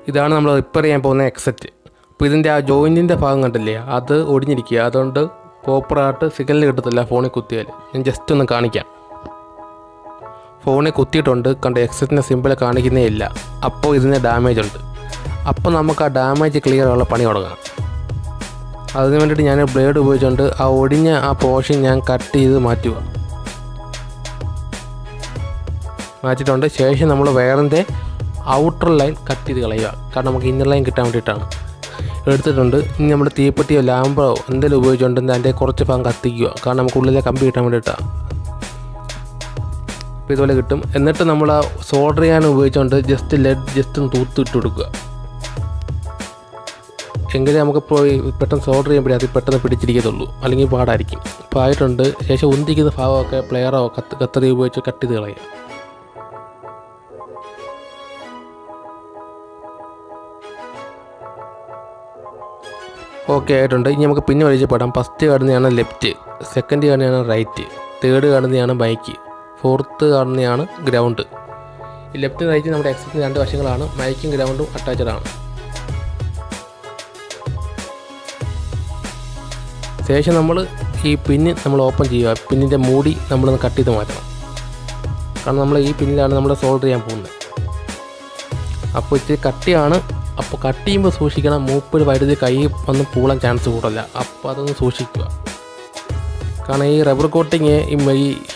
ഇതാണ് നമ്മൾ റിപ്പയർ ചെയ്യാൻ പോകുന്ന എക്സെറ്റ്. അപ്പോൾ ഇതിൻ്റെ ആ ജോയിൻറ്റിൻ്റെ ഭാഗം കണ്ടില്ലേ, അത് ഒടിഞ്ഞിരിക്കുക. അതുകൊണ്ട് പ്രോപ്പറായിട്ട് സിഗ്നൽ കിട്ടത്തില്ല ഫോണിൽ കുത്തിയാൽ. ഞാൻ ജസ്റ്റ് ഒന്ന് കാണിക്കാം. ഫോണിൽ കുത്തിയിട്ടുണ്ട്, കണ്ട് എക്സെറ്റിൻ്റെ സിമ്പിൾ കാണിക്കുന്നേ ഇല്ല. അപ്പോൾ ഇതിന് ഡാമേജ് ഉണ്ട്. അപ്പോൾ നമുക്ക് ആ ഡാമേജ് ക്ലിയർ ആയുള്ള പണി തുടങ്ങാം. അതിന് വേണ്ടിയിട്ട് ഞാൻ ബ്ലേഡ് ഉപയോഗിച്ചുകൊണ്ട് ആ ഒടിഞ്ഞ ആ പോർഷൻ ഞാൻ കട്ട് ചെയ്ത് മാറ്റിയിട്ടുണ്ട്. ശേഷം നമ്മൾ വയറിൻ്റെ ഔട്ടർ ലൈൻ കട്ട് ചെയ്ത് കളയുക. കാരണം നമുക്ക് ഇന്നർ ലൈൻ കിട്ടാൻ വേണ്ടിയിട്ടാണ് എടുത്തിട്ടുണ്ട്. ഇനി നമ്മൾ തീപ്പെട്ടിയോ ലാമ്പോ എന്തെങ്കിലും ഉപയോഗിച്ചുകൊണ്ട് അതിൻ്റെ കുറച്ച് ഭാഗം കത്തിക്കുക. കാരണം നമുക്ക് ഉള്ളിലെ കമ്പി കിട്ടാൻ വേണ്ടിയിട്ടാണ്. അപ്പോൾ ഇതുപോലെ കിട്ടും. എന്നിട്ട് നമ്മൾ ആ സോൾഡർ ചെയ്യാൻ ഉപയോഗിച്ചുകൊണ്ട് ജസ്റ്റ് ഒന്ന് തൂത്തിട്ട് കൊടുക്കുക. എങ്കിലേ നമുക്കിപ്പോൾ പെട്ടെന്ന് സോൾഡർ ചെയ്യുമ്പോഴേ അത് പെട്ടെന്ന് പിടിച്ചിരിക്കത്തുള്ളൂ, അല്ലെങ്കിൽ പാടായിരിക്കും. അപ്പോൾ ആയിട്ടുണ്ട്. ശേഷം ഉന്തിക്കുന്ന ഭാഗമൊക്കെ പ്ലെയറോ കത്തറി ഉപയോഗിച്ച് കട്ട് ചെയ്ത് കളയുക. ഓക്കെ ആയിട്ടുണ്ട്. ഇനി നമുക്ക് പിന്നെ പരിചയപ്പെടാം. ഫസ്റ്റ് കാണുന്നതാണ് ലെഫ്റ്റ്, സെക്കൻഡ് കാണുന്നതാണ് റൈറ്റ്, തേർഡ് കാണുന്നതാണ് മൈക്ക്, ഫോർത്ത് കാണുന്നതാണ് ഗ്രൗണ്ട്. ഈ ലെഫ്റ്റ് റൈറ്റ് നമ്മുടെ എക്സെറ്റിന് 2 വശങ്ങളാണ്. മൈക്കും ഗ്രൗണ്ടും അറ്റാച്ച്ഡ് ആണ്. ശേഷം നമ്മൾ ഈ പിന്ന് നമ്മൾ ഓപ്പൺ ചെയ്യുക. പിന്നിൻ്റെ മൂടി നമ്മളൊന്ന് കട്ട് ചെയ്ത് മാറ്റണം. കാരണം നമ്മൾ ഈ പിന്നിലാണ് നമ്മൾ സോൾഡർ ചെയ്യാൻ പോകുന്നത്. അപ്പോൾ ഇച്ചിരി കട്ടിയാണ്. അപ്പോൾ കട്ട് ചെയ്യുമ്പോൾ സൂക്ഷിക്കണം, മൂപ്പിൽ വൈദ്യുതി കൈ വന്ന് പൂളാൻ ചാൻസ് കൂടില്ല. അപ്പോൾ അതൊന്ന് സൂക്ഷിക്കുക. കാരണം ഈ റബ്ബർ കോട്ടിങ് ഈ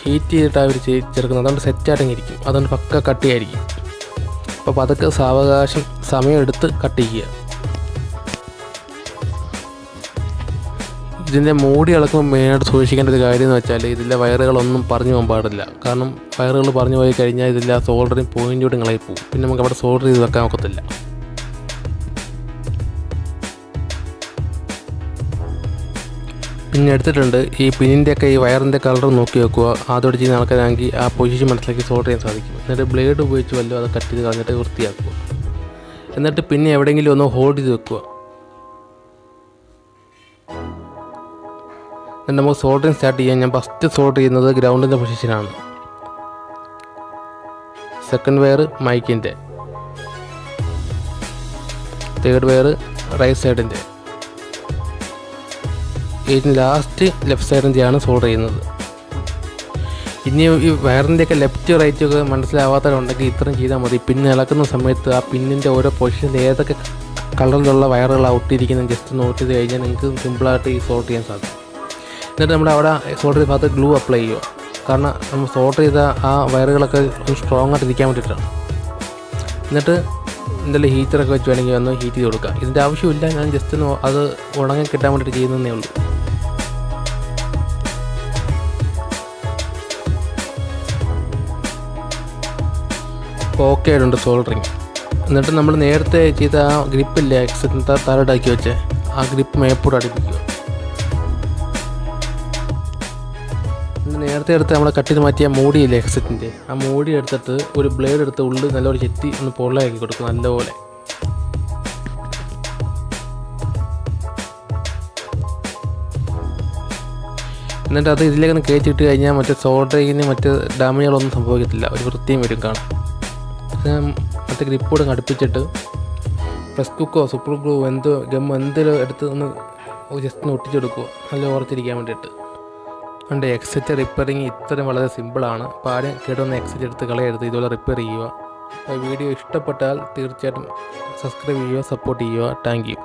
ഹീറ്റ് ചെയ്തിട്ടാണ് അവർ ചേർക്കുന്നത്. അതുകൊണ്ട് സെറ്റായിട്ടിരിക്കും. അതുകൊണ്ട് പക്ക കട്ടിയായിരിക്കും. അപ്പോൾ അതൊക്കെ സാവകാശം സമയമെടുത്ത് കട്ട് ചെയ്യുക. ഇതിൻ്റെ മൂടി ഇളക്കുമ്പോൾ മെയിനായിട്ട് സൂക്ഷിക്കേണ്ട ഒരു കാര്യം എന്ന് വെച്ചാൽ ഇതിലെ വയറുകളൊന്നും പറഞ്ഞു പോകാൻ പാടില്ല. കാരണം വയറുകൾ പറഞ്ഞു പോയി കഴിഞ്ഞാൽ ഇതിലെ സോൾഡറിങ് പോയിൻ്റോട് ഇളകിപ്പോവും. പിന്നെ നമുക്ക് അവിടെ സോൾഡർ ചെയ്ത് വെക്കാൻ ഒക്കത്തില്ല. പിന്നെ എടുത്തിട്ടുണ്ട്. ഈ പിന്നിൻ്റെയൊക്കെ ഈ വയറിൻ്റെ കളർ നോക്കി വെക്കുക. അതോടെ ചെയ്യുന്ന ആൾക്കാരാണെങ്കിൽ ആ പൊസിഷൻ മനസ്സിലാക്കി സോൾഡർ ചെയ്യാൻ സാധിക്കും. എന്നിട്ട് ബ്ലേഡ് ഉപയോഗിച്ച് വല്ലതും അത് കട്ട് ചെയ്ത് കളഞ്ഞിട്ട് വൃത്തിയാക്കുക. എന്നിട്ട് പിന്നെ എവിടെയെങ്കിലും ഒന്ന് ഹോൾഡ് ചെയ്ത് വെക്കുക. എന്നിട്ട് നമുക്ക് സോൾഡറിങ് സ്റ്റാർട്ട് ചെയ്യാം. ഞാൻ ഫസ്റ്റ് സോൾഡർ ചെയ്യുന്നത് ഗ്രൗണ്ടിൻ്റെ പൊസിഷനാണ്. സെക്കൻഡ് വയർ മൈക്കിൻ്റെ, തേർഡ് വയർ റൈറ്റ് സൈഡിൻ്റെ, ഇതിന് ലാസ്റ്റ് ലെഫ്റ്റ് സൈഡിൻ്റെയാണ് സോൾഡർ ചെയ്യുന്നത്. ഇനി ഈ വയറിൻ്റെയൊക്കെ ലെഫ്റ്റ് റൈറ്റ് ഒക്കെ മനസ്സിലാവാത്തവരുണ്ടെങ്കിൽ ഇത്രയും ചെയ്താൽ മതി. പിന്നെ ഇളക്കുന്ന സമയത്ത് ആ പിന്നിൻ്റെ ഓരോ പൊസിഷനിൽ ഏതൊക്കെ കളറിലുള്ള വയറുകൾ ഔട്ടിരിക്കുന്നത് ജസ്റ്റ് നോട്ട് ചെയ്ത് കഴിഞ്ഞാൽ നിങ്ങൾക്ക് സിമ്പിളായിട്ട് ഈ സോൾഡർ ചെയ്യാൻ സാധിക്കും. എന്നിട്ട് നമ്മൾ അവിടെ സോൾഡർ ചെയ്ത ഭാഗത്ത് ഗ്ലൂ അപ്ലൈ ചെയ്യുക. കാരണം നമ്മൾ സോൾഡർ ചെയ്ത ആ വയറുകളൊക്കെ ഒന്ന് സ്ട്രോങ് ആയിട്ട് ഇരിക്കാൻ വേണ്ടിയിട്ടാണ്. എന്നിട്ട് എന്തെങ്കിലും ഹീറ്ററൊക്കെ വെച്ച് വേണമെങ്കിൽ ഒന്ന് ഹീറ്റ് ചെയ്ത് കൊടുക്കുക. ഇതിൻ്റെ ആവശ്യമില്ല, ഞാൻ ജസ്റ്റ് ഒന്ന് അത് ഉണങ്ങി കിട്ടാൻ വേണ്ടിയിട്ട് ചെയ്യുന്നതേ ഉള്ളൂ. ഓക്കെ ആയിട്ടുണ്ട് സോൾഡറിങ്. എന്നിട്ട് നമ്മൾ നേരത്തെ ചെയ്ത ആ ഗ്രിപ്പില്ലേ എക്സെറ്റിന് താഴോട്ടാക്കി വെച്ച് ആ ഗ്രിപ്പ് മേപ്പോട്ട് അടുപ്പിക്കുക. നേരത്തെ എടുത്ത് നമ്മൾ കട്ട് ചെയ്ത് മാറ്റിയ മൂടിയില്ലേ എക്സെറ്റിൻ്റെ, ആ മൂടി എടുത്തിട്ട് ഒരു ബ്ലേഡ് എടുത്ത് ഉള്ളിൽ നല്ലൊരു ചെത്തി ഒന്ന് പൊള്ളയാക്കി കൊടുക്കും നല്ലപോലെ. എന്നിട്ട് അത് ഇതിലേക്കൊന്ന് കയറ്റിയിട്ട് കഴിഞ്ഞാൽ മറ്റേ സോൾഡറിങ്ങിന് മറ്റ് ഡാമേജുകളൊന്നും സംഭവിക്കത്തില്ല. ഒരു വൃത്തിയും വരും കാണാം. മറ്റേ ഗ്രിപ്പോട് അടുപ്പിച്ചിട്ട് പ്രസ് കുക്കോ സൂപ്പർ ഗ്ലൂ എന്തെങ്കിലും എടുത്ത് ഒന്ന് ജസ്റ്റ് ഒന്ന് ഒട്ടിച്ചെടുക്കുക, നല്ല ഓർത്തിരിക്കാൻ വേണ്ടിയിട്ട്. അതുകൊണ്ട് എക്സെറ്റ് റിപ്പയറിങ് ഇത്രയും വളരെ സിമ്പിളാണ്. അപ്പോൾ ആരും കേട്ടൊന്ന് എക്സെറ്റ് എടുത്ത് കളയരുത്, ഇതുപോലെ റിപ്പയർ ചെയ്യുക. വീഡിയോ ഇഷ്ടപ്പെട്ടാൽ തീർച്ചയായിട്ടും സബ്സ്ക്രൈബ് ചെയ്യുക, സപ്പോർട്ട് ചെയ്യുക. Thank you.